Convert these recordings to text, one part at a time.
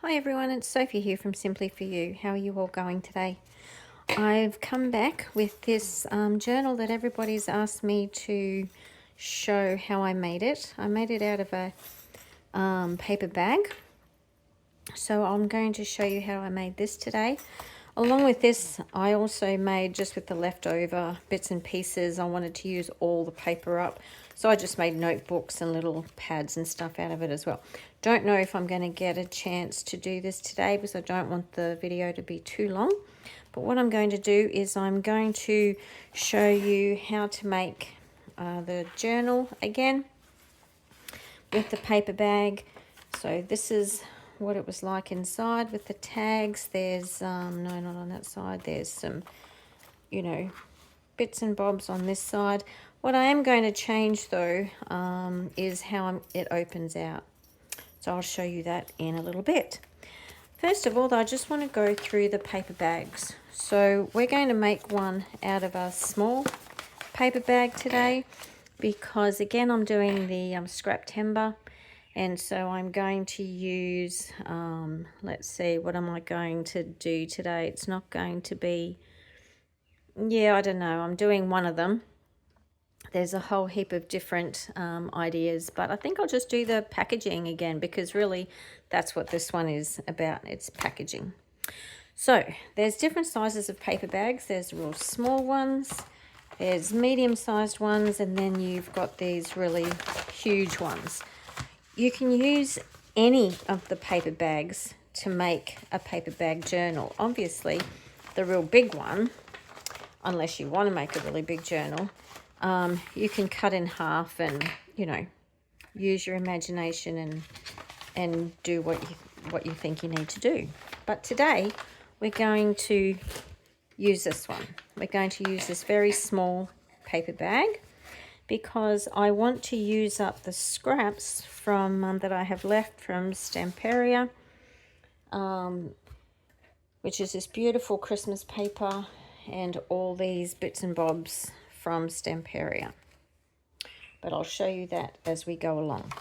Hi everyone, it's Sophie here from Simply For You. How are you all going today? I've come back with this journal that everybody's asked me to show how I made it. I made it out of a paper bag. So I'm going to show you how I made this today. Along with this, I also made, just with the leftover bits and pieces, I wanted to use all the paper up. So I just made notebooks and little pads and stuff out of it as well. Don't know if I'm going to get a chance to do this today because I don't want the video to be too long. But what I'm going to do is I'm going to show you how to make the journal again with the paper bag. So this is what it was like inside with the tags. There's no, not on that side. There's some, bits and bobs on this side. What I am going to change though is how it opens out. So I'll show you that in a little bit. First of all though, I just want to go through the paper bags. So we're going to make one out of a small paper bag today because again I'm doing the scrap timber. And so I'm going to use, let's see, what am I going to do today? It's not going to be, I don't know. I'm doing one of them. There's a whole heap of different ideas, but I think I'll just do the packaging again because really that's what this one is about. It's packaging. So there's different sizes of paper bags. There's real small ones, there's medium-sized ones, and then you've got these really huge ones. You can use any of the paper bags to make a paper bag journal. Obviously, the real big one, unless you want to make a really big journal, you can cut in half and, use your imagination and do what you think you need to do. But today, we're going to use this one. We're going to use this very small paper bag, because I want to use up the scraps from that I have left from Stamperia, which is this beautiful Christmas paper, and all these bits and bobs from Stamperia. But I'll show you that as we go along.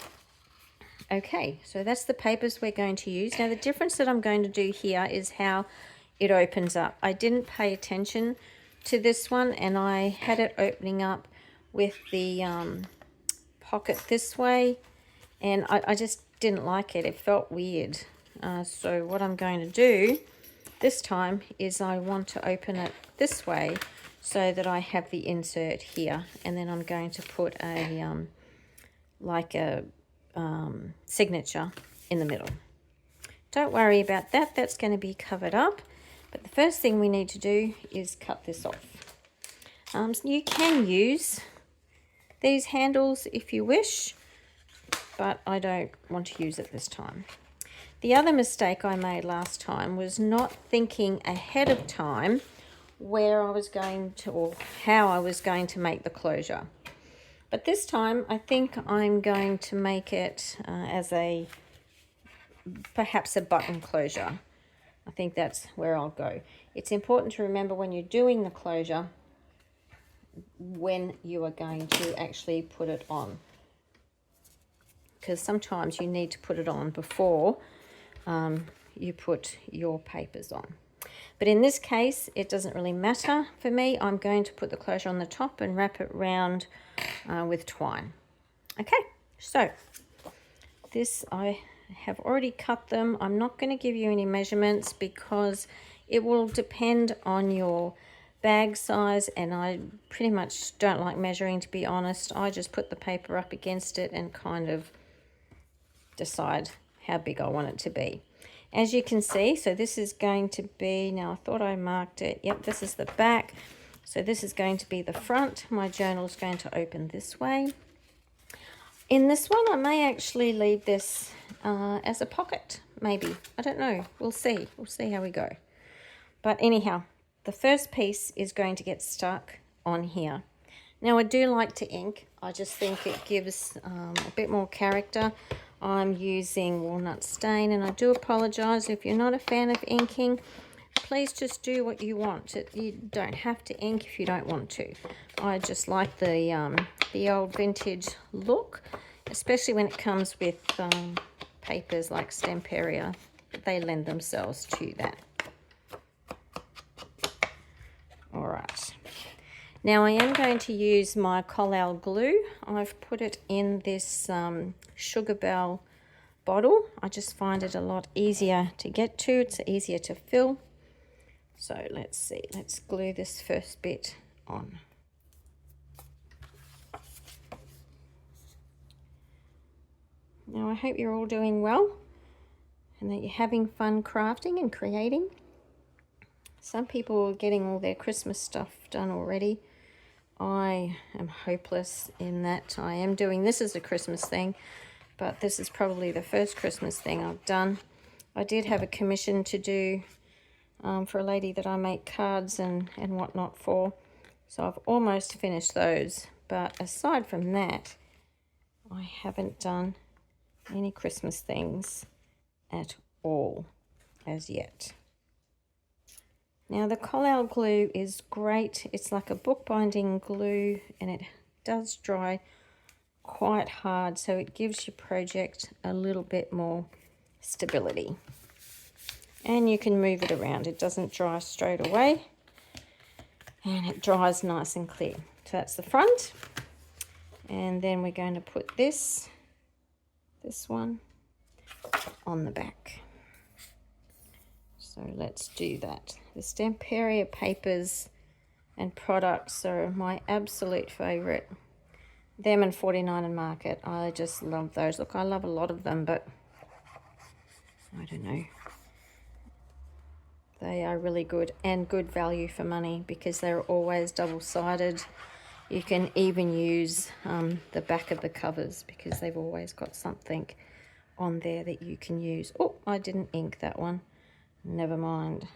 Okay, so that's the papers we're going to use. Now the difference that I'm going to do here is how it opens up. I didn't pay attention to this one, and I had it opening up with the pocket this way, and I just didn't like it. It felt weird. So what I'm going to do this time is I want to open it this way so that I have the insert here, and then I'm going to put a signature in the middle. Don't worry about that. That's going to be covered up. But the first thing we need to do is cut this off. You can use these handles if you wish, but I don't want to use it this time. The other mistake I made last time was not thinking ahead of time where I was going to, or how I was going to make the closure. But this time I think I'm going to make it as perhaps a button closure. I think that's where I'll go. It's important to remember when you're doing the closure when you are going to actually put it on, because sometimes you need to put it on before you put your papers on. But in this case it doesn't really matter for me. I'm going to put the closure on the top and wrap it round with twine. Okay, so this I have already cut them. I'm not going to give you any measurements because it will depend on your bag size, and I pretty much don't like measuring, to be honest. I just put the paper up against it and kind of decide how big I want it to be. As you can see, so this is going to be, now I thought I marked it, yep, this is the back, so this is going to be the front. My journal is going to open this way. In this one I may actually leave this as a pocket, maybe, I don't know, we'll see how we go. But anyhow, the first piece is going to get stuck on here. Now I do like to ink. I just think it gives a bit more character. I'm using walnut stain, and I do apologize if you're not a fan of inking. Please just do what you want. You don't have to ink if you don't want to. I just like the old vintage look, especially when it comes with papers like Stamperia. they lend themselves to that. All right. Now I am going to use my Collal glue. I've put it in this Sugar Bell bottle. I just find it a lot easier to get to. It's easier to fill. So let's see. Let's glue this first bit on. Now I hope you're all doing well and that you're having fun crafting and creating. Some people are getting all their Christmas stuff done already. I am hopeless in that. I am doing this as a Christmas thing, but this is probably the first Christmas thing I've done. I did have a commission to do for a lady that I make cards and whatnot for. So I've almost finished those. But aside from that, I haven't done any Christmas things at all as yet. Now the Collal glue is great. It's like a bookbinding glue and it does dry quite hard, so it gives your project a little bit more stability. And you can move it around. It doesn't dry straight away and it dries nice and clear. So that's the front. And then we're going to put this one on the back. So let's do that. The Stamperia papers and products are my absolute favourite. Them and 49 and Market. I just love those. Look, I love a lot of them, but I don't know. They are really good and good value for money because they're always double-sided. You can even use the back of the covers because they've always got something on there that you can use. Oh, I didn't ink that one. Never mind.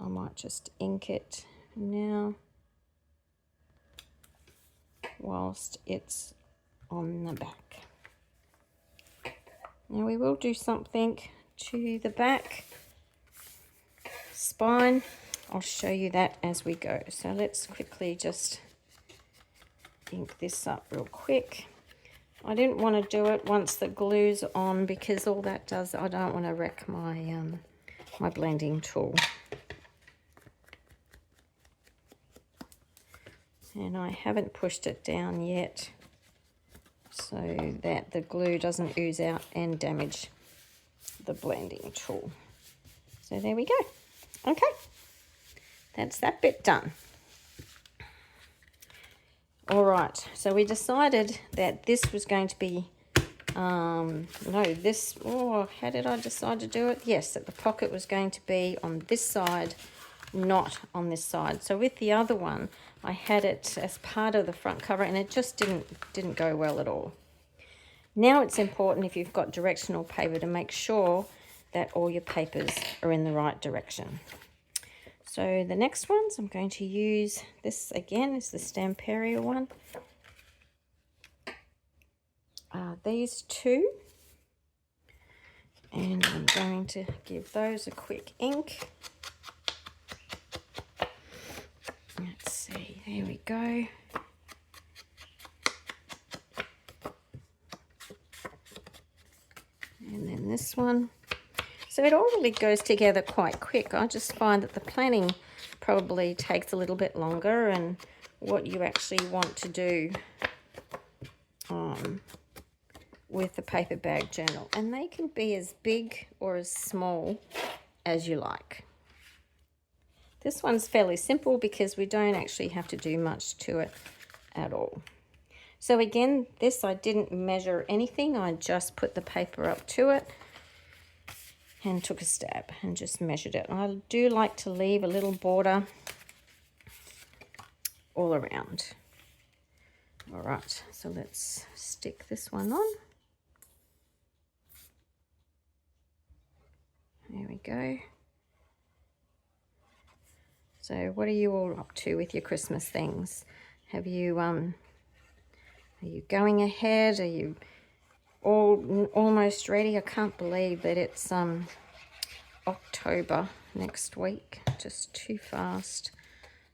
I might just ink it now whilst it's on the back. Now we will do something to the back spine. I'll show you that as we go. So let's quickly just ink this up real quick. I didn't want to do it once the glue's on because all that does, I don't want to wreck my my blending tool. And I haven't pushed it down yet so that the glue doesn't ooze out and damage the blending tool. So there we go. Okay, that's that bit done. All right, so we decided that this was going to be, how did I decide to do it? Yes, that the pocket was going to be on this side, not on this side. So with the other one, I had it as part of the front cover and it just didn't go well at all. Now it's important if you've got directional paper to make sure that all your papers are in the right direction. So the next ones, I'm going to use this again, is the Stamperia one. These two. And I'm going to give those a quick ink. Let's see, there we go. And then this one. So it all really goes together quite quick. I just find that the planning probably takes a little bit longer and what you actually want to do with the paper bag journal. And they can be as big or as small as you like. This one's fairly simple because we don't actually have to do much to it at all. So again, this I didn't measure anything. I just put the paper up to it and took a stab and just measured it. I do like to leave a little border all around. All right, so let's stick this one on. There we go. So what are you all up to with your Christmas things? Have you, are you going ahead? Are you almost ready? I can't believe that it's October next week. Just too fast,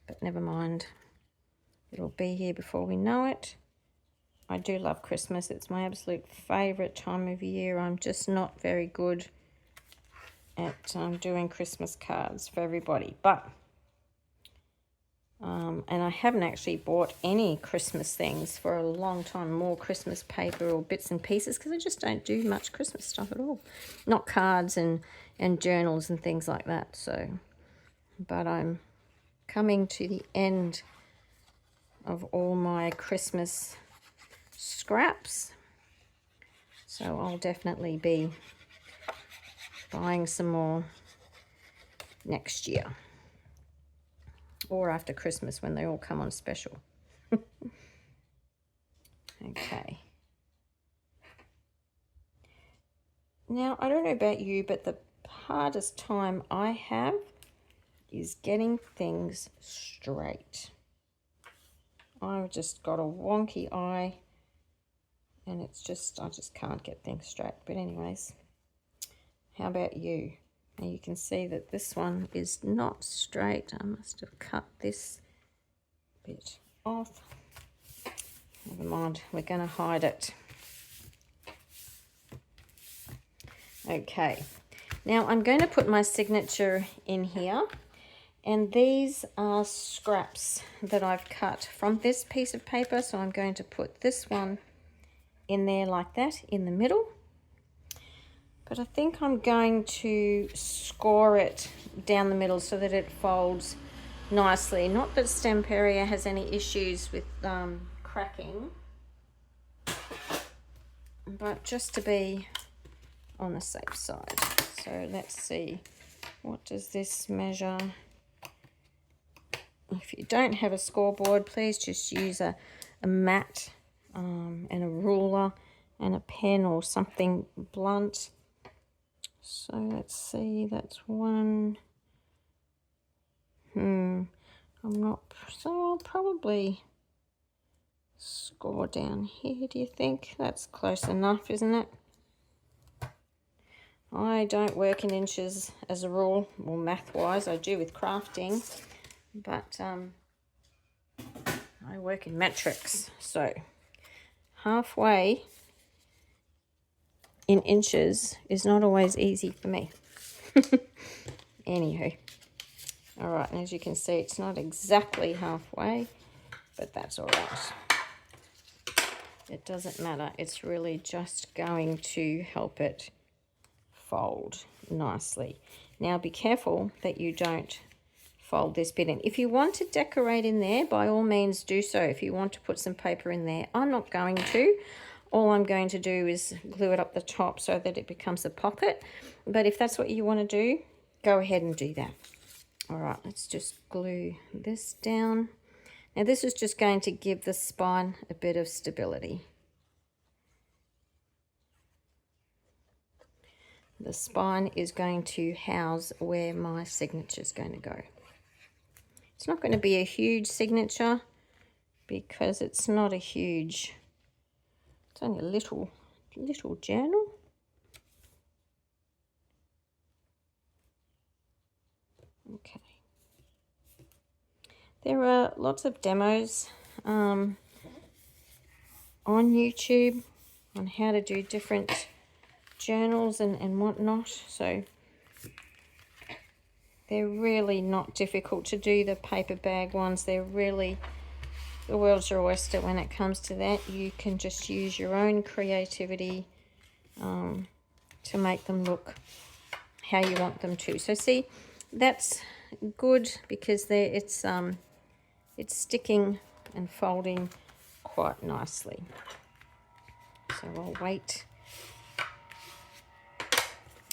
but never mind. It'll be here before we know it. I do love Christmas. It's my absolute favourite time of year. I'm just not very good at doing Christmas cards for everybody. But and I haven't actually bought any Christmas things for a long time, more Christmas paper or bits and pieces, because I just don't do much Christmas stuff at all. Not cards and journals and things like that. So, but I'm coming to the end of all my Christmas scraps. So I'll definitely be buying some more next year. Or after Christmas when they all come on special. Okay. Now, I don't know about you, but the hardest time I have is getting things straight. I've just got a wonky eye, and it's just, I just can't get things straight. But anyways, how about you? Now you can see that this one is not straight. I must have cut this bit off. Never mind, we're going to hide it. Okay, now I'm going to put my signature in here, and these are scraps that I've cut from this piece of paper. So I'm going to put this one in there like that in the middle. But I think I'm going to score it down the middle so that it folds nicely. Not that Stamperia has any issues with cracking, but just to be on the safe side. So let's see, what does this measure? If you don't have a scoreboard, please just use a mat and a ruler and a pen or something blunt. So let's see, that's one. I'm not, so I'll probably score down here, do you think? That's close enough, isn't it? I don't work in inches as a rule, well, math-wise. I do with crafting, but I work in metrics. So halfway in inches is not always easy for me. Anywho, all right, and as you can see, it's not exactly halfway, but that's all right. It doesn't matter. It's really just going to help it fold nicely. Now be careful that you don't fold this bit in. If you want to decorate in there, by all means do so. If you want to put some paper in there, I'm not going to. All I'm going to do is glue it up the top so that it becomes a pocket. But if that's what you want to do, go ahead and do that. All right, let's just glue this down. Now this is just going to give the spine a bit of stability. The spine is going to house where my signature is going to go. It's not going to be a huge signature because it's not a huge, it's only a little journal. Okay. There are lots of demos on YouTube on how to do different journals and whatnot, so they're really not difficult to do. The paper bag ones, they're really the world's your oyster when it comes to that. You can just use your own creativity to make them look how you want them to. So see, that's good because it's sticking and folding quite nicely. So I'll wait.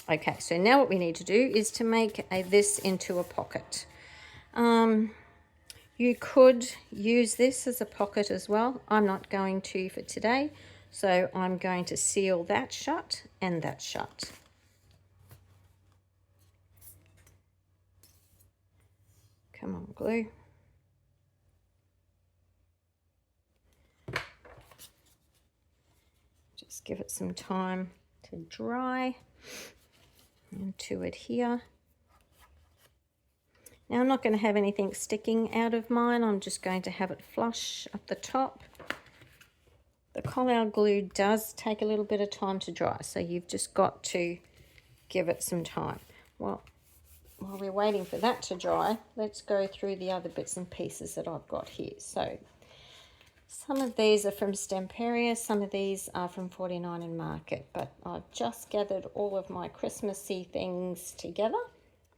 Okay, so now what we need to do is to make this into a pocket. You could use this as a pocket as well. I'm not going to for today, so I'm going to seal that shut and that shut. Come on, glue. Just give it some time to dry and to adhere. Now I'm not going to have anything sticking out of mine. I'm just going to have it flush up the top. The Collard glue does take a little bit of time to dry, so you've just got to give it some time. while we're waiting for that to dry, let's go through the other bits and pieces that I've got here. So some of these are from Stamperia, some of these are from 49 and Market, but I've just gathered all of my Christmassy things together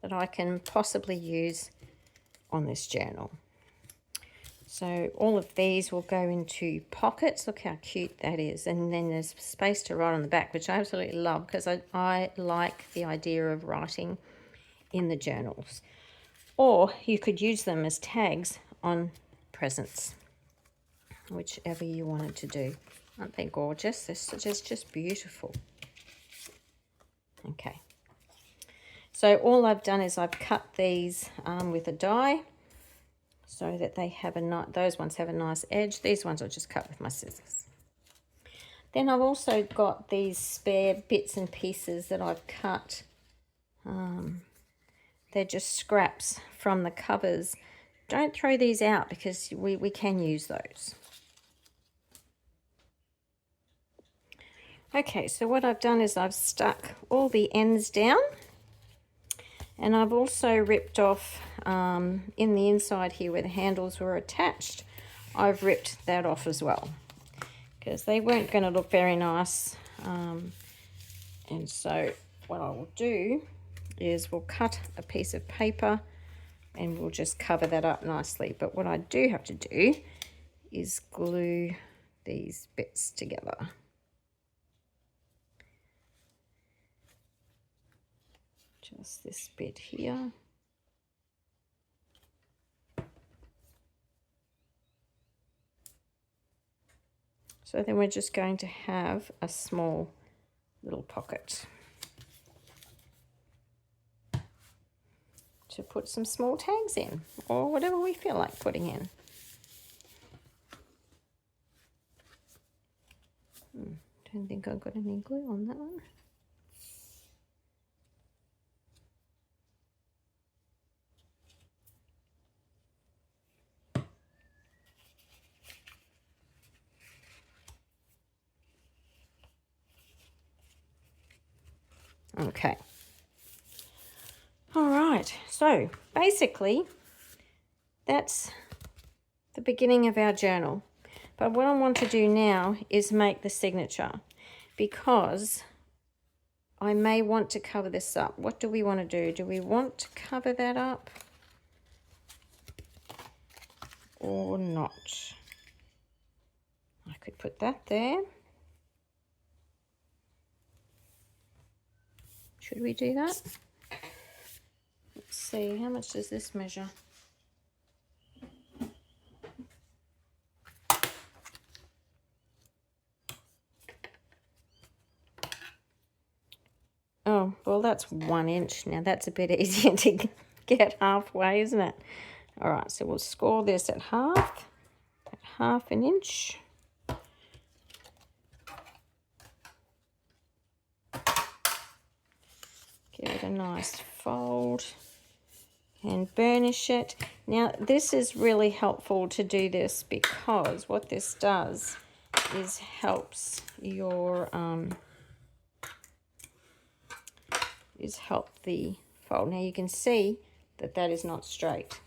that I can possibly use on this journal. So all of these will go into pockets. Look how cute that is. And then there's space to write on the back, which I absolutely love because I like the idea of writing in the journals. Or you could use them as tags on presents, whichever you wanted to do. Aren't they gorgeous? They're just beautiful. Okay. So all I've done is I've cut these with a die so that they have those ones have a nice edge. These ones I'll just cut with my scissors. Then I've also got these spare bits and pieces that I've cut. They're just scraps from the covers. Don't throw these out because we can use those. Okay, so what I've done is I've stuck all the ends down, and I've also ripped off in the inside here where the handles were attached. I've ripped that off as well because they weren't going to look very nice. And so what I will do is we'll cut a piece of paper and we'll just cover that up nicely. But what I do have to do is glue these bits together. Just this bit here. So then we're just going to have a small little pocket to put some small tags in, or whatever we feel like putting in. Don't think I've got any glue on that one. Okay. All right, so basically that's the beginning of our journal. But what I want to do now is make the signature, because I may want to cover this up. What do we want to do? Do we want to cover that up or not? I could put that there. Should we do that? Let's see, how much does this measure? Oh, well, that's 1 inch. Now, that's a bit easier to get halfway, isn't it? All right, so we'll score this at half an inch. Give it a nice fold and burnish it. Now, this is really helpful to do this because what this does is helps your help the fold. Now you can see that that is not straight.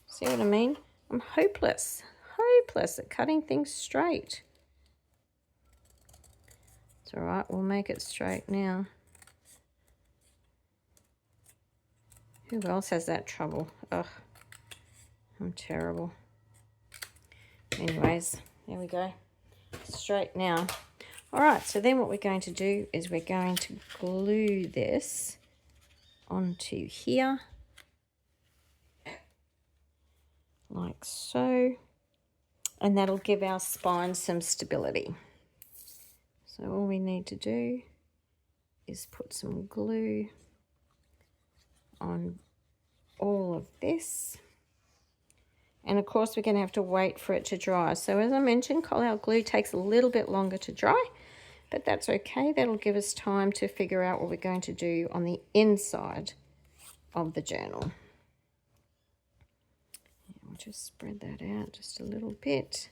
See what I mean? I'm hopeless at cutting things straight. It's all right, we'll make it straight now. Who else has that trouble? Ugh, I'm terrible. Anyways, there we go. Straight now. All right, so then what we're going to do is we're going to glue this onto here, like so, and that'll give our spine some stability. So all we need to do is put some glue on all of this. And of course we're going to have to wait for it to dry. So as I mentioned, Collard glue takes a little bit longer to dry, but that's okay. That'll give us time to figure out what we're going to do on the inside of the journal. I'll just spread that out just a little bit.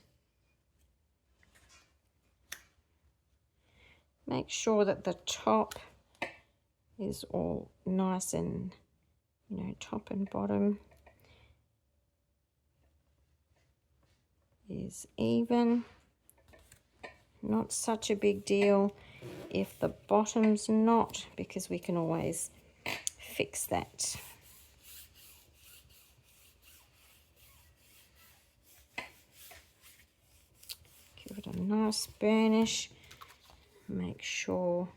Make sure that the top is all nice and you know, top and bottom is even. Not such a big deal if the bottom's not, because we can always fix that. Give it a nice burnish. Make sure,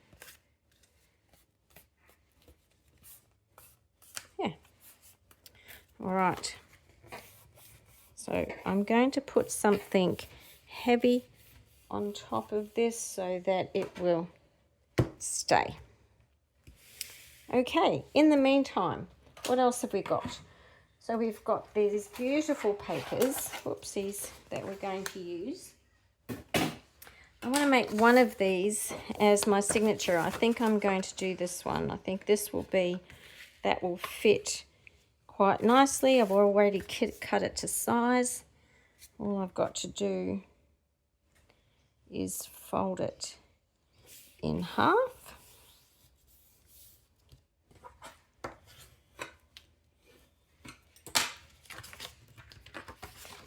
yeah. All right. So I'm going to put something heavy on top of this so that it will stay. Okay, in the meantime, what else have we got? So we've got these beautiful papers, whoopsies, that we're going to use. I want to make one of these as my signature. I think I'm going to do this one. I think this will be, that will fit quite nicely. I've already cut it to size. All I've got to do is fold it in half.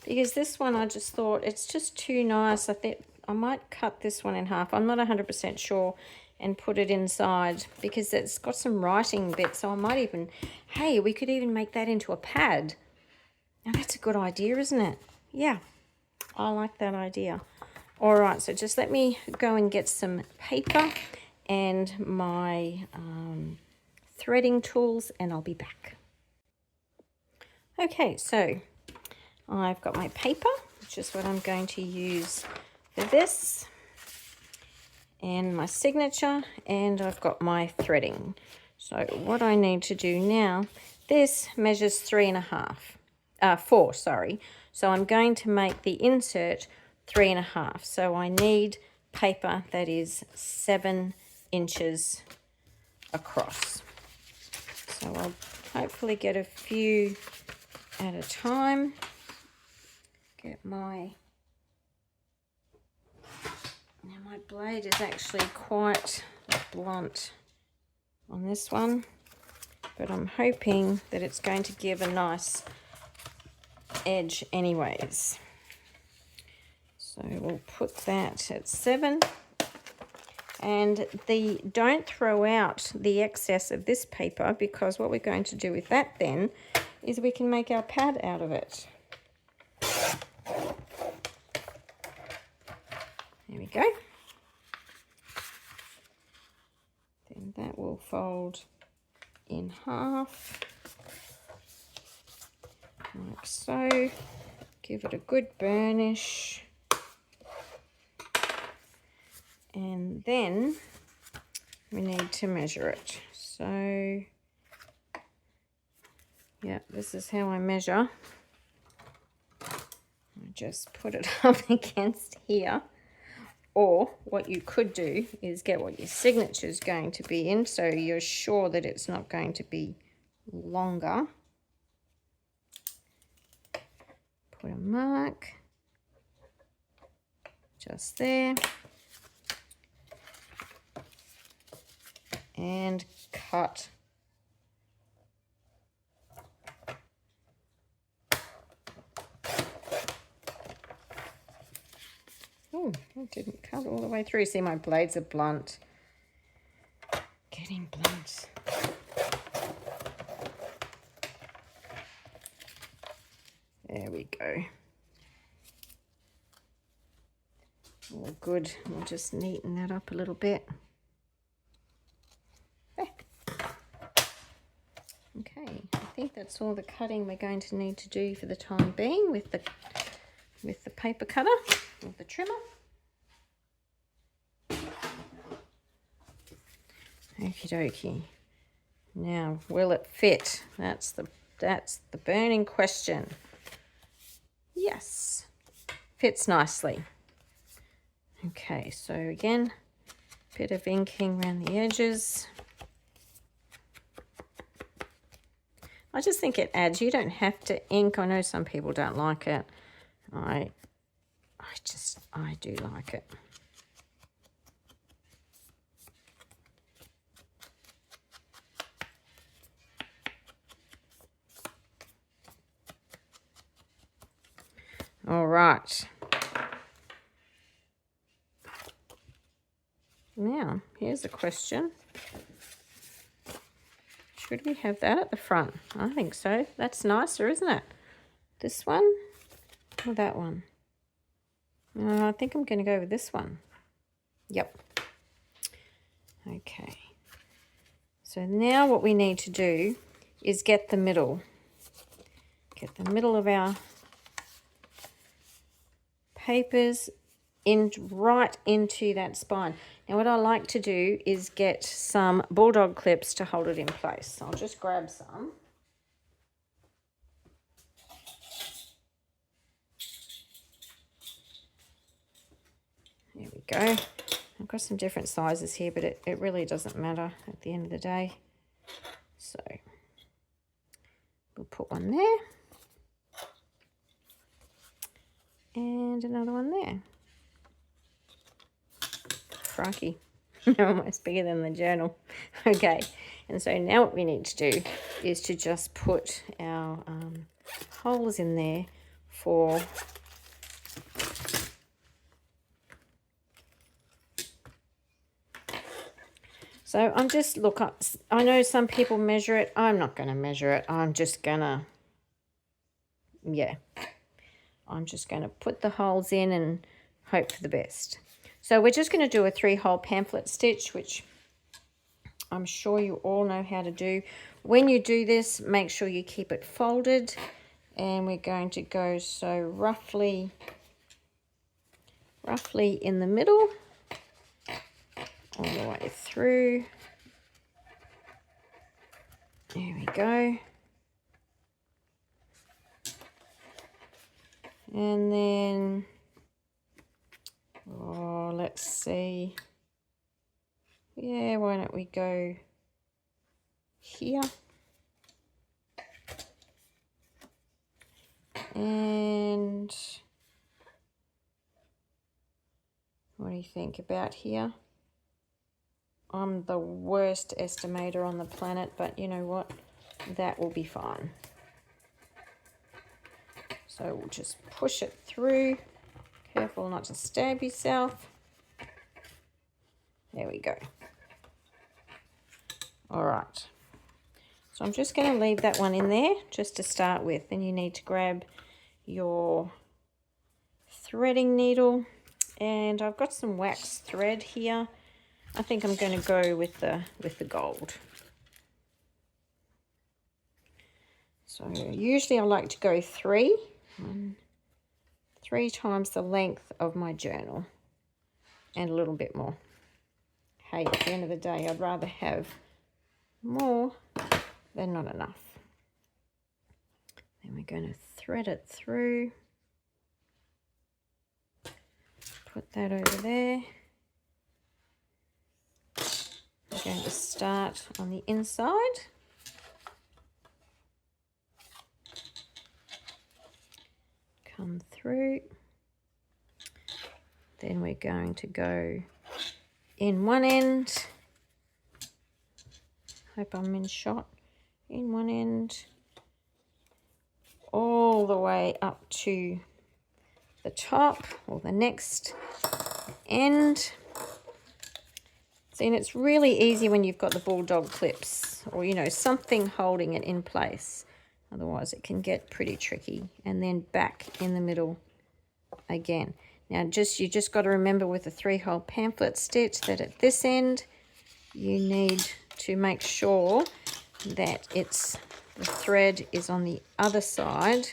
Because this one, I just thought it's just too nice. I think I might cut this one in half. I'm not 100% sure, and put it inside because it's got some writing bits. So I might even, hey, we could even make that into a pad. Now that's a good idea, isn't it? Yeah, I like that idea. All right, so just let me go and get some paper and my threading tools, and I'll be back. Okay, so I've got my paper, which is what I'm going to use for this, and my signature, and I've got my threading. So what I need to do now, this measures 4, sorry. So I'm going to make the insert 3.5. So I need paper that is 7 inches across. So I'll hopefully get a few at a time. Get my, now my blade is actually quite blunt on this one, but I'm hoping that it's going to give a nice edge anyways. So we'll put that at 7, and don't throw out the excess of this paper, because what we're going to do with that then is we can make our pad out of it. There we go. Then that will fold in half, like so. Give it a good burnish. And then we need to measure it. So, yeah, this is how I measure. I just put it up against here. Or what you could do is get what your signature is going to be in, so you're sure that it's not going to be longer. Put a mark just there. And cut. Oh, it didn't cut all the way through. See, my blades are blunt. Getting blunt. There we go. All good. We'll just neaten that up a little bit. Okay, I think that's all the cutting we're going to need to do for the time being with the paper cutter or the trimmer. Okie dokie. Now, will it fit? That's the burning question. Yes, fits nicely. Okay, so again, bit of inking around the edges. I just think it adds, you don't have to ink. I know some people don't like it. I do like it. All right. Now, here's a question. Should we have that at the front? I think so. That's nicer, isn't it? This one or that one? I think I'm going to go with this one. Yep. Okay. So now what we need to do is get the middle. Get the middle of our papers right into that spine. Now what I like to do is get some bulldog clips to hold it in place. So I'll just grab some. There we go. I've got some different sizes here, but it really doesn't matter at the end of the day. So we'll put one there. And another one there. Crikey. Almost bigger than the journal. Okay, and so now what we need to do is to just put our holes in there for so I'm just look up. I know some people measure it. I'm not going to measure it. I'm just going to I'm just going to put the holes in and hope for the best. So we're just going to do a 3-hole pamphlet stitch, which I'm sure you all know how to do. When you do this, make sure you keep it folded, and we're going to go so roughly in the middle, all the way through. There we go. And then, let's see. Yeah, why don't we go here? And what do you think about here? I'm the worst estimator on the planet, but you know what? That will be fine. So we'll just push it through. Careful not to stab yourself. There we go. All right. So I'm just going to leave that one in there just to start with. Then you need to grab your threading needle, and I've got some wax thread here. I think I'm going to go with the gold. So usually I like to go 3 times the length of my journal and a little bit more. Hey, at the end of the day, I'd rather have more than not enough. Then we're going to thread it through. Put that over there. We're going to start on the inside. Come through. Then we're going to go in one end. Hope I'm in shot. In one end, all the way up to the top or the next end. See, and it's really easy when you've got the bulldog clips or, you know, something holding it in place. Otherwise, it can get pretty tricky. And then back in the middle again. Now, you just got to remember with the 3-hole pamphlet stitch that at this end, you need to make sure that the thread is on the other side.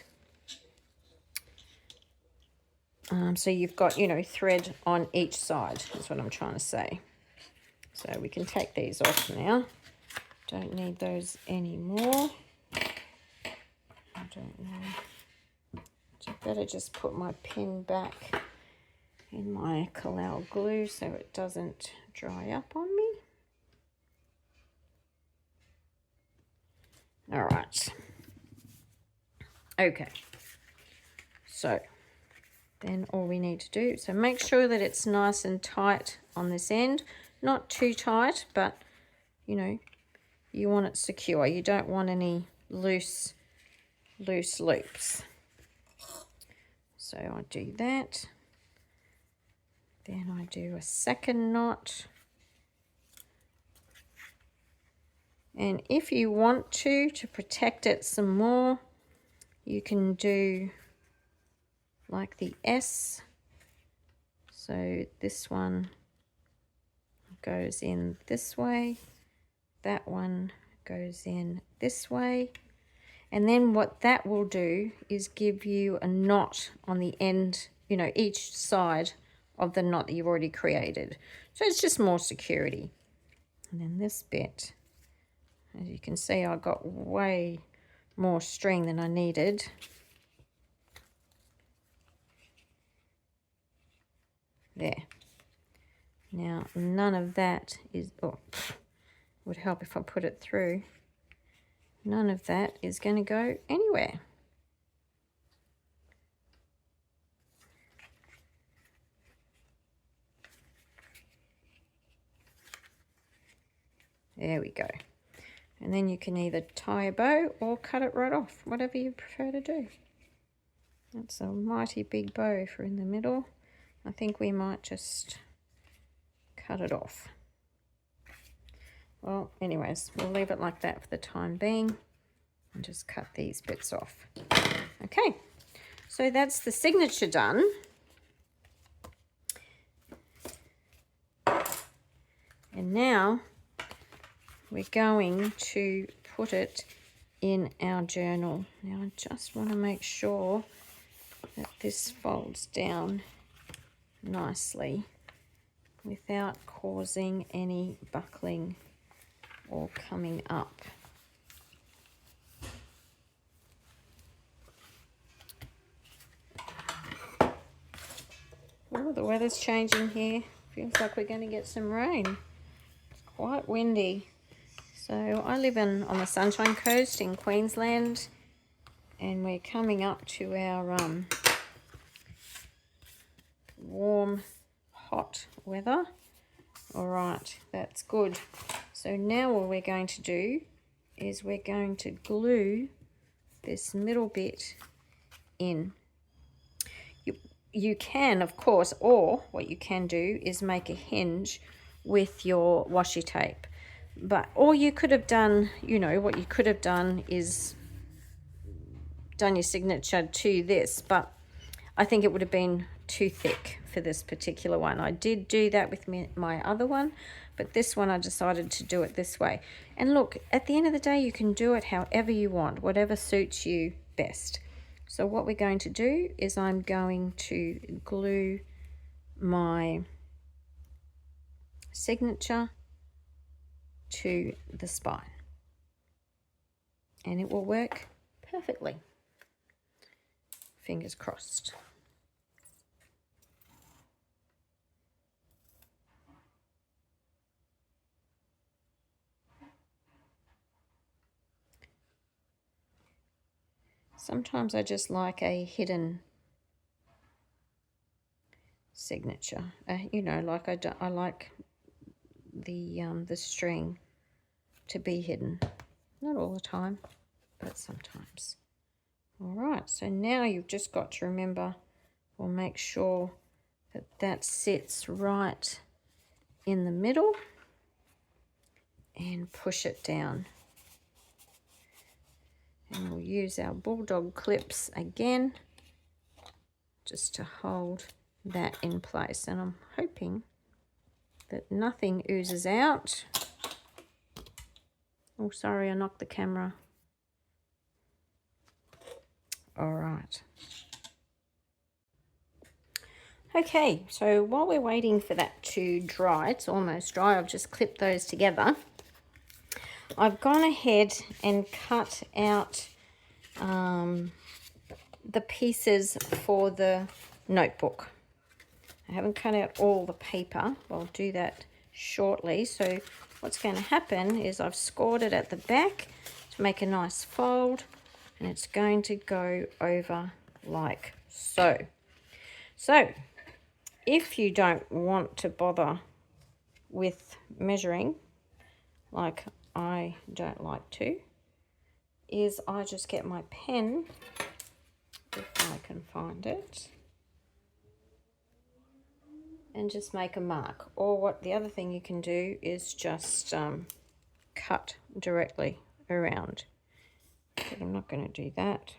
So you've got, you know, thread on each side. That's what I'm trying to say. So we can take these off now. Don't need those anymore. I don't know. So I better just put my pin back in my Collal glue so it doesn't dry up on me. All right. Okay. So then all we need to do, so make sure that it's nice and tight on this end. Not too tight, but, you know, you want it secure. You don't want any loose loops. So So I do that. Then I do a second knot. And if you want to protect it some more, you can do like the S. So this one goes in this way. That one goes in this way. And then what that will do is give you a knot on the end, you know, each side of the knot that you've already created. So it's just more security. And then this bit, as you can see, I got way more string than I needed. There. Now, none of that is, oh, would help if I put it through. None of that is going to go anywhere. There we go. And then you can either tie a bow or cut it right off, whatever you prefer to do. That's a mighty big bow for in the middle. I think we might just cut it off. Well, anyways, we'll leave it like that for the time being and just cut these bits off. Okay, so that's the signature done. And now we're going to put it in our journal. Now I just want to make sure that this folds down nicely without causing any buckling or coming up. Oh, the weather's changing here. Feels like we're going to get some rain. It's quite windy. So I live on the Sunshine Coast in Queensland, and we're coming up to our warm, hot weather. All right, that's good. So now what we're going to do is we're going to glue this middle bit in. You can, of course, or what you can do is make a hinge with your washi tape. But, or you could have done, you know, what you could have done is done your signature to this, but I think it would have been too thick for this particular one. I did do that with my other one, but this one I decided to do it this way. And look, at the end of the day, you can do it however you want, whatever suits you best. So what we're going to do is I'm going to glue my signature to the spine, and it will work perfectly. Fingers crossed. Sometimes I just like a hidden signature. You know, like I like the string to be hidden. Not all the time, but sometimes. All right, so now you've just got to remember or make sure that that sits right in the middle and push it down. And we'll use our bulldog clips again just to hold that in place. And I'm hoping that nothing oozes out. Oh, sorry, I knocked the camera. All right. Okay, so while we're waiting for that to dry, it's almost dry, I've just clipped those together. I've gone ahead and cut out the pieces for the notebook. I haven't cut out all the paper. I'll do that shortly. So what's going to happen is I've scored it at the back to make a nice fold, and it's going to go over like so. So if you don't want to bother with measuring, like I don't like to, is I just get my pen, if I can find it. and just make a mark. Or what the other thing you can do is just cut directly around. But I'm not going to do that.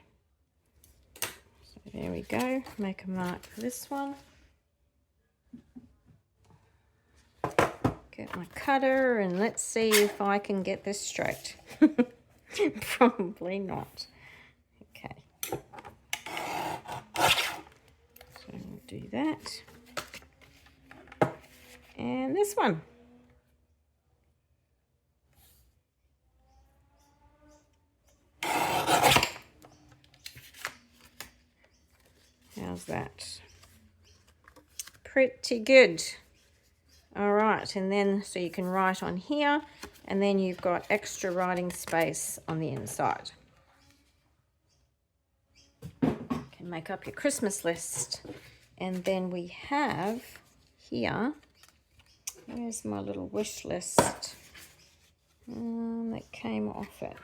So there we go. Make a mark for this one. Get my cutter and let's see if I can get this straight. Probably not. Okay. So we'll do that. And this one. How's that? Pretty good. All right, and then so you can write on here, and then you've got extra writing space on the inside. You can make up your Christmas list. And then we have here, where's my little wish list? That came off it.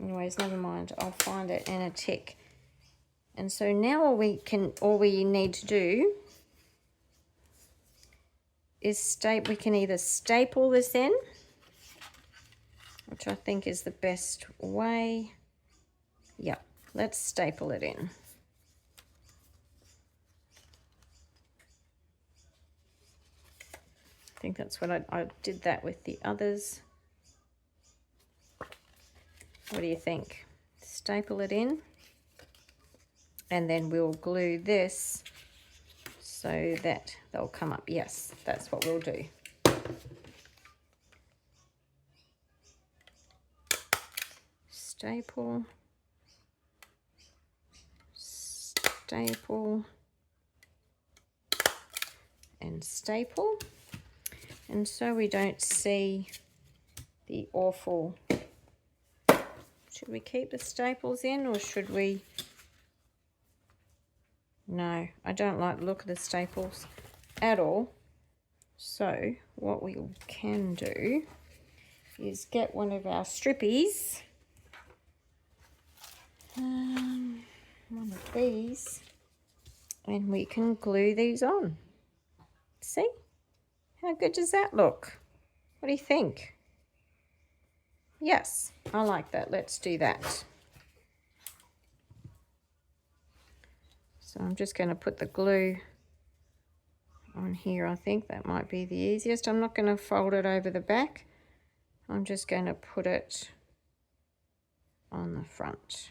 Anyways, never mind, I'll find it in a tick. And so now all we need to do is we can either staple this in, which I think is the best way. Yeah, let's staple it in. I think that's what I did that with the others. What do you think? Staple it in, and then we'll glue this so that they'll come up. Yes, that's what we'll do. Staple, staple, and staple. And so we don't see the awful... Should we keep the staples in or should we... No, I don't like the look of the staples at all. So what we can do is get one of our strippies, one of these, and we can glue these on. See? How good does that look? What do you think? Yes, I like that. Let's do that. So I'm just going to put the glue on here. I think that might be the easiest. I'm not going to fold it over the back. I'm just going to put it on the front.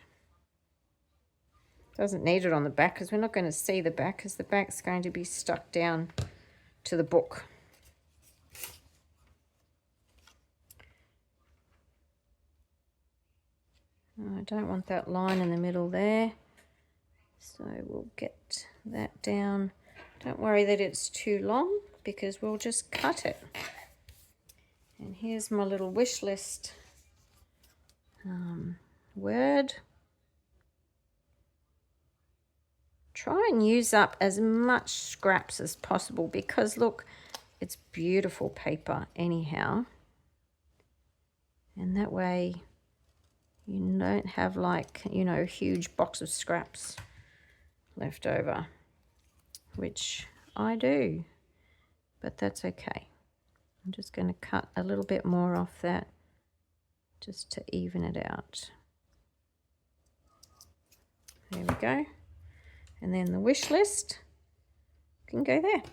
Doesn't need it on the back because we're not going to see the back because the back's going to be stuck down to the book. I don't want that line in the middle there. So we'll get that down. Don't worry that it's too long because we'll just cut it. And here's my little wish list word. Try and use up as much scraps as possible because look, it's beautiful paper anyhow. And that way you don't have like, you know, a huge box of scraps left over, which I do, but that's okay. I'm just going to cut a little bit more off that just to even it out. There we go. And then the wish list can go there.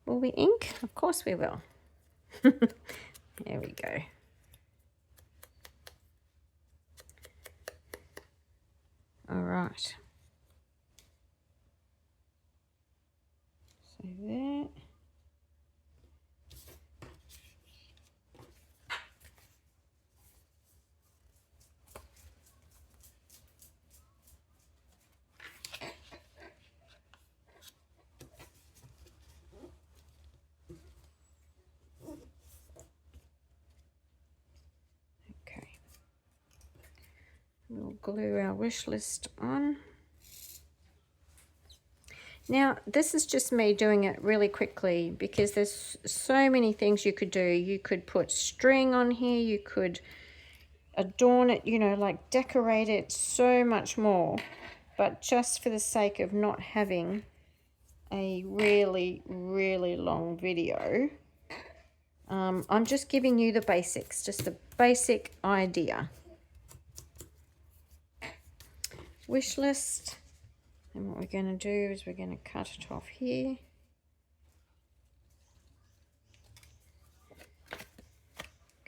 Will we ink? Of course we will. There we go. All right. So that. We'll glue our wish list on. Now, this is just me doing it really quickly because there's so many things you could do. You could put string on here. You could adorn it, you know, like decorate it so much more. But just for the sake of not having a really, really long video. I'm just giving you the basics, just the basic idea. Wish list. And what we're going to do is we're going to cut it off here.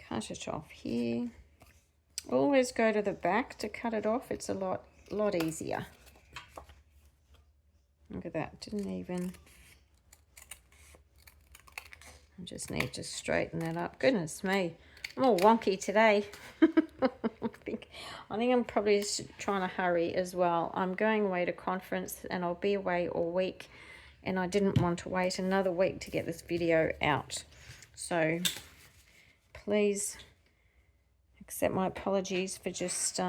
Cut it off here. Always go to the back to cut it off. It's a lot easier. Look at that. Didn't even... I just need to straighten that up. Goodness me. I'm all wonky today. I think I'm probably just trying to hurry as well. I'm going away to conference and I'll be away all week. And I didn't want to wait another week to get this video out. So please accept my apologies for just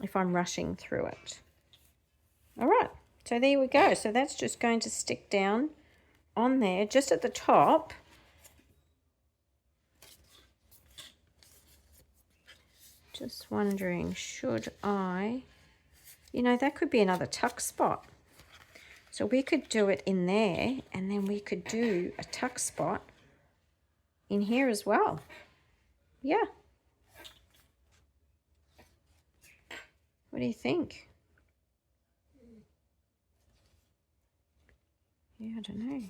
if I'm rushing through it. All right. So there we go. So that's just going to stick down on there just at the top. Just wondering, should I, that could be another tuck spot. So we could do it in there and then we could do a tuck spot in here as well. Yeah. What do you think? Yeah, I don't know.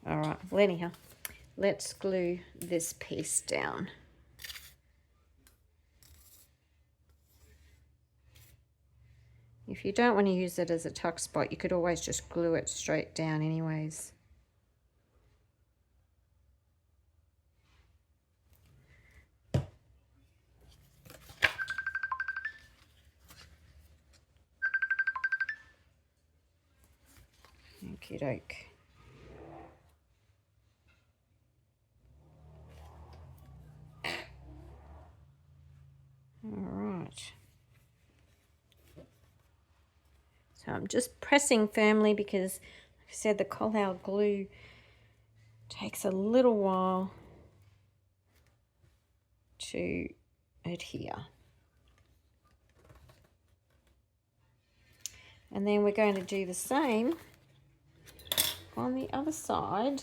All right, well, anyhow, let's glue this piece down. If you don't want to use it as a tuck spot, you could always just glue it straight down anyways. Okie doke. All right. So I'm just pressing firmly because, like I said, the Collard glue takes a little while to adhere. And then we're going to do the same on the other side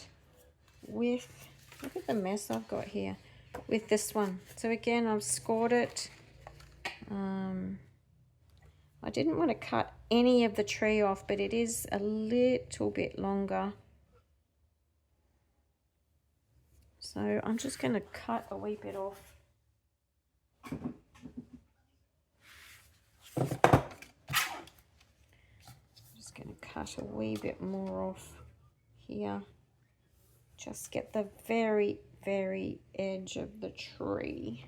with, look at the mess I've got here, with this one. So again, I've scored it. I didn't want to cut any of the tree off, but it is a little bit longer. So I'm just going to cut a wee bit off. Just going to cut a wee bit more off here. Just get the very, very edge of the tree.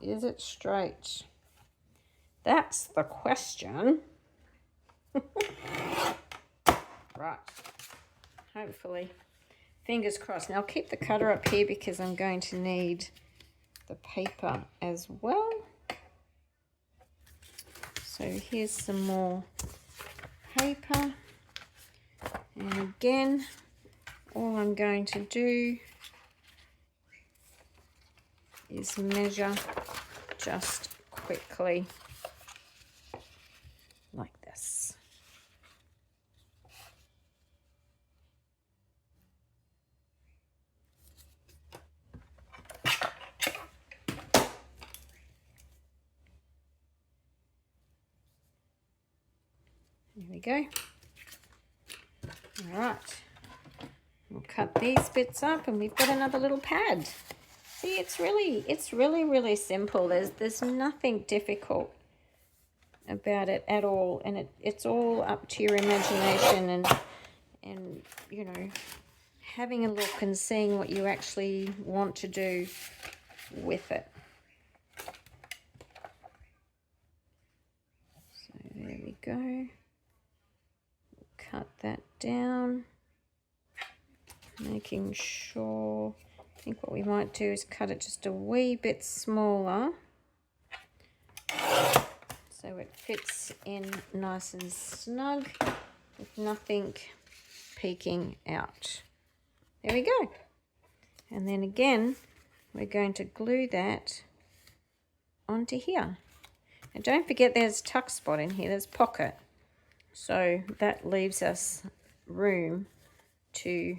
Is it straight? That's the question. Right. Hopefully. Fingers crossed. Now I'll keep the cutter up here because I'm going to need the paper as well. So here's some more paper. And again, all I'm going to do is measure just quickly like this. There we go. All right. We'll cut these bits up and we've got another little pad. See, it's really simple. There's nothing difficult about it at all, and it's all up to your imagination and you know, having a look and seeing what you actually want to do with it. So there we go. Cut that down, making sure. I think what we might do is cut it just a wee bit smaller so it fits in nice and snug with nothing peeking out. There we go. And then again, we're going to glue that onto here. And don't forget there's a tuck spot in here, there's pocket. So that leaves us room to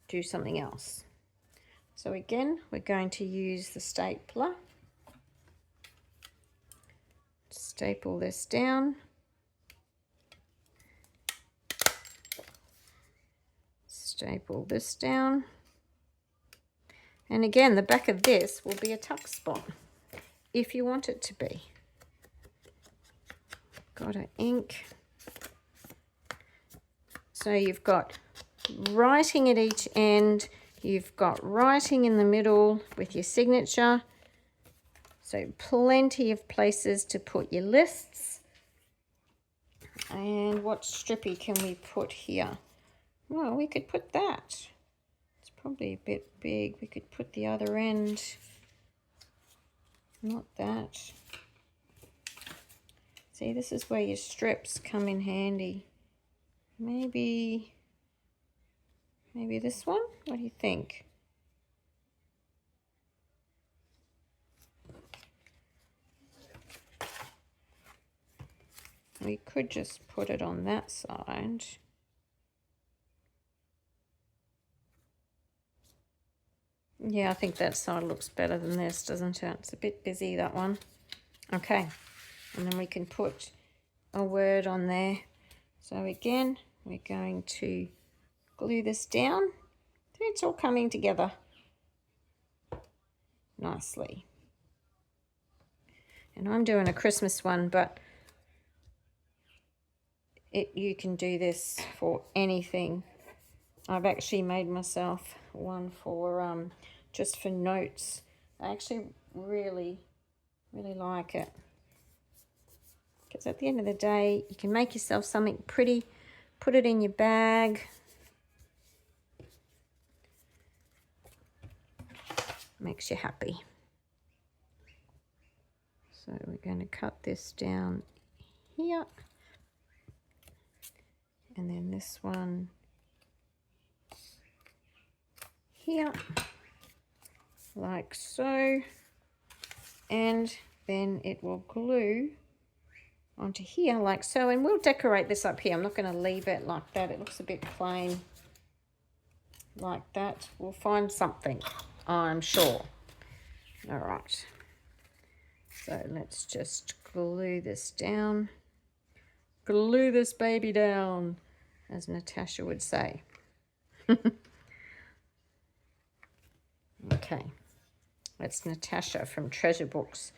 do something else. So again, we're going to use the stapler. Staple this down. Staple this down. And again, the back of this will be a tuck spot if you want it to be. Got our ink. So you've got writing at each end, you've got writing in the middle with your signature. So plenty of places to put your lists. And what strippy can we put here? Well, we could put that. It's probably a bit big. We could put the other end. Not that. See, this is where your strips come in handy. Maybe this one? What do you think? We could just put it on that side. Yeah, I think that side looks better than this, doesn't it? It's a bit busy, that one. Okay, and then we can put a word on there. So again, we're going to glue this down. It's all coming together nicely. And I'm doing a Christmas one, but you can do this for anything. I've actually made myself one for just for notes. I actually really like it, because at the end of the day you can make yourself something pretty, put it in your bag. Makes you happy. So we're going to cut this down here, and then this one here, like so, and then it will glue onto here like so, and we'll decorate this up here. I'm not going to leave it like that. It looks a bit plain like that. We'll find something, I'm sure. All right, so let's just glue this down. Glue this baby down, as Natasha would say. Okay, that's Natasha from Treasure Books.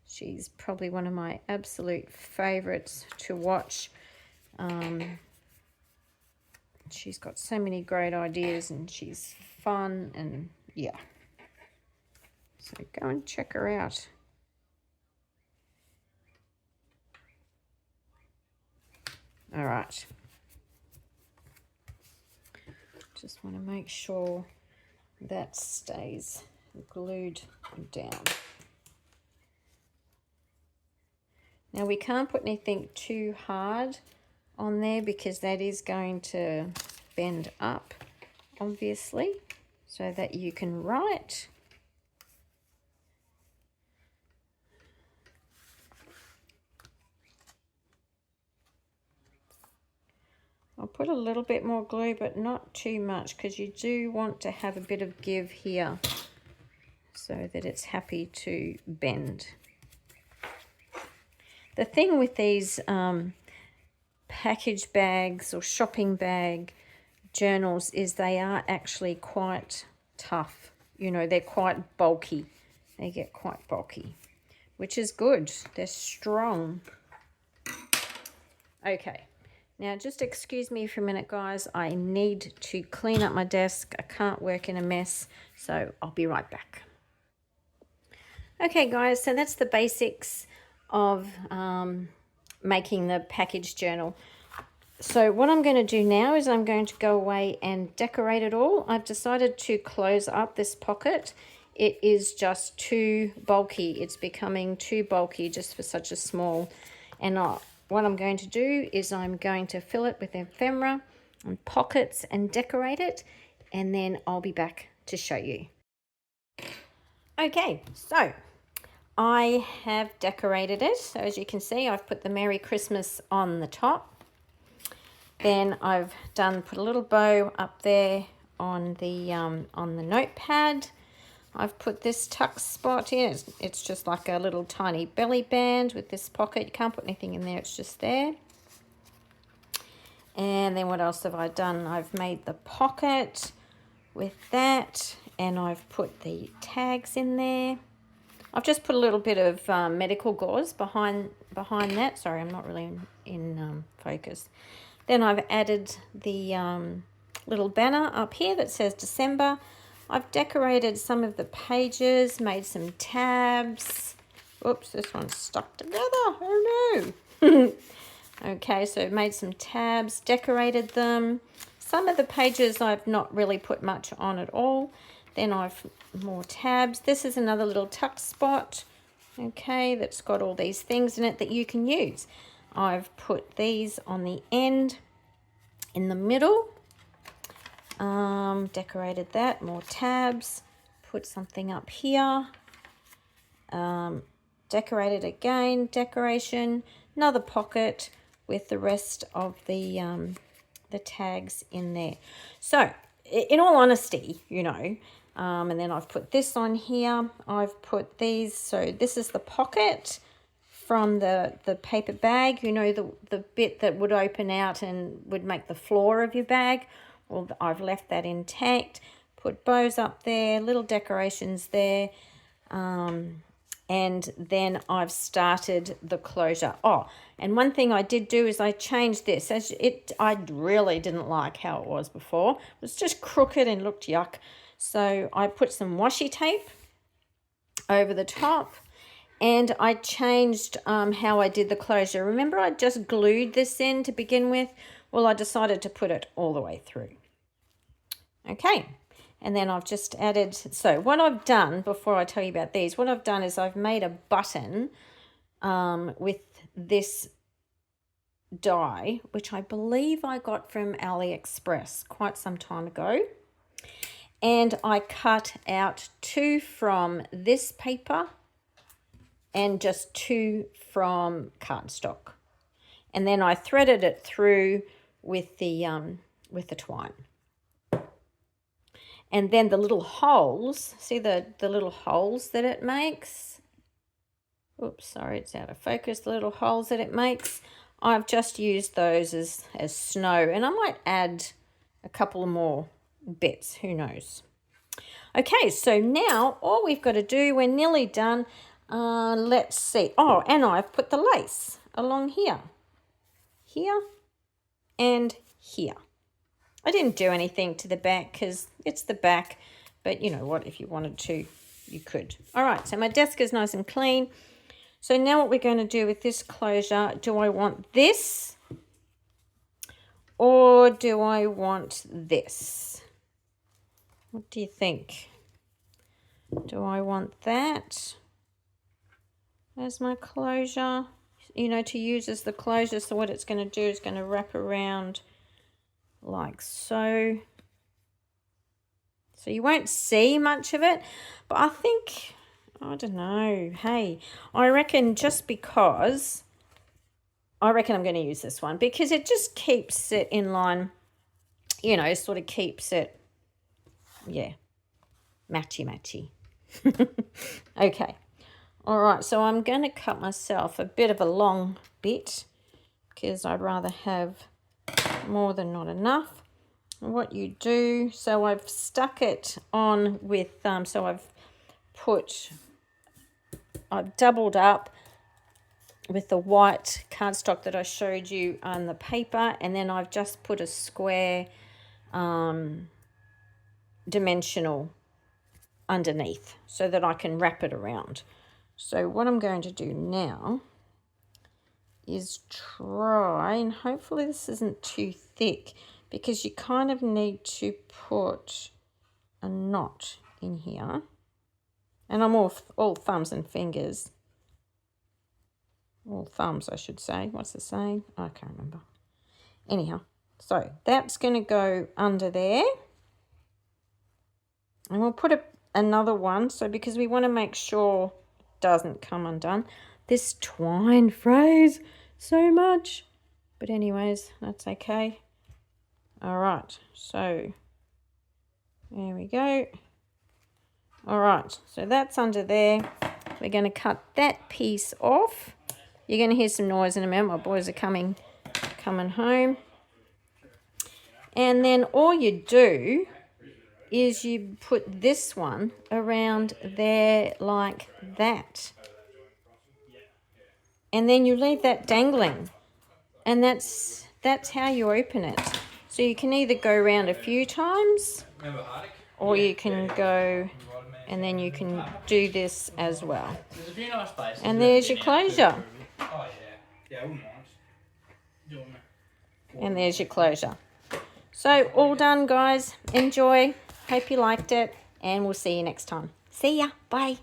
She's probably one of my absolute favorites to watch. She's got so many great ideas, and she's fun, and yeah. So go and check her out. All right. Just want to make sure that stays glued down. Now we can't put anything too hard on there, because that is going to bend up, obviously, so that you can write. I'll put a little bit more glue, but not too much, because you do want to have a bit of give here so that it's happy to bend. The thing with these package bags or shopping bag journals is they are actually quite tough. You know, they're quite bulky. They get quite bulky, which is good. They're strong. Okay. Now, just excuse me for a minute, guys. I need to clean up my desk. I can't work in a mess, so I'll be right back. Okay, guys, so that's the basics of making the package journal. So what I'm going to do now is I'm going to go away and decorate it all. I've decided to close up this pocket. It is just too bulky. It's becoming too bulky just for such a small. And what I'm going to do is I'm going to fill it with ephemera and pockets and decorate it, and then I'll be back to show you. Okay, so I have decorated it. So as you can see, I've put the Merry Christmas on the top. Then I've put a little bow up there on the notepad. I've put this tuck spot in. It's just like a little tiny belly band with this pocket. You can't put anything in there, it's just there. And then what else have I done? I've made the pocket with that, and I've put the tags in there. I've just put a little bit of medical gauze behind that. Sorry, I'm not really in focus. Then I've added the little banner up here that says December. I've decorated some of the pages, made some tabs. Oops, this one's stuck together. Oh no. Okay, so made some tabs, decorated them. Some of the pages I've not really put much on at all. Then I've more tabs. This is another little tuck spot, okay, that's got all these things in it that you can use. I've put these on the end, in the middle. Decorated that, more tabs, put something up here, decorated again, decoration, another pocket with the rest of the tags in there. So in all honesty, you know, and then I've put this on here, I've put these, so this is the pocket from the paper bag, you know, the bit that would open out and would make the floor of your bag. Well, I've left that intact, put bows up there, little decorations there, and then I've started the closure. Oh, and one thing I did do is I changed this. I really didn't like how it was before. It was just crooked and looked yuck. So I put some washi tape over the top, and I changed how I did the closure. Remember, I just glued this in to begin with? Well, I decided to put it all the way through. Okay, and then I've just added, so what I've done, before I tell you about these, what I've done is I've made a button with this die, which I believe I got from AliExpress quite some time ago. And I cut out 2 from this paper and just 2 from cardstock. And then I threaded it through with the twine. And then the little holes, see the little holes that it makes? Oops, sorry, it's out of focus. The little holes that it makes, I've just used those as snow. And I might add a couple more bits, who knows. Okay, so now all we've got to do, we're nearly done. Let's see. Oh, and I've put the lace along here. Here and here. I didn't do anything to the back because it's the back, but you know what, if you wanted to, you could. All right, so my desk is nice and clean. So now what we're going to do with this closure, do I want this or do I want this? What do you think? Do I want that as my closure, you know, to use as the closure? So what it's going to do is going to wrap around like so. So you won't see much of it, but I think, I don't know, hey, I reckon just because, I reckon I'm going to use this one because it just keeps it in line, you know, sort of keeps it, yeah, matchy. Okay, all right, so I'm going to cut myself a bit of a long bit because I'd rather have more than not enough. And what you do, so I've stuck it on with, so I've doubled up with the white cardstock that I showed you on the paper, and then I've just put a square dimensional underneath so that I can wrap it around. So what I'm going to do now is try, and hopefully this isn't too thick, because you kind of need to put a knot in here. And I'm all thumbs and fingers. All thumbs, I should say. What's it saying? I can't remember. Anyhow, so that's going to go under there. And we'll put another one, so because we want to make sure doesn't come undone. This twine frays so much. But anyways, that's okay. All right, so there we go. All right, so that's under there. We're going to cut that piece off. You're going to hear some noise in a minute. My boys are coming home. And then all you do is you put this one around there like that. And then you leave that dangling. And that's how you open it. So you can either go around a few times, or you can go and then you can do this as well. And there's your closure. And there's your closure. So all done, guys. Enjoy. Hope you liked it. And we'll see you next time. See ya. Bye.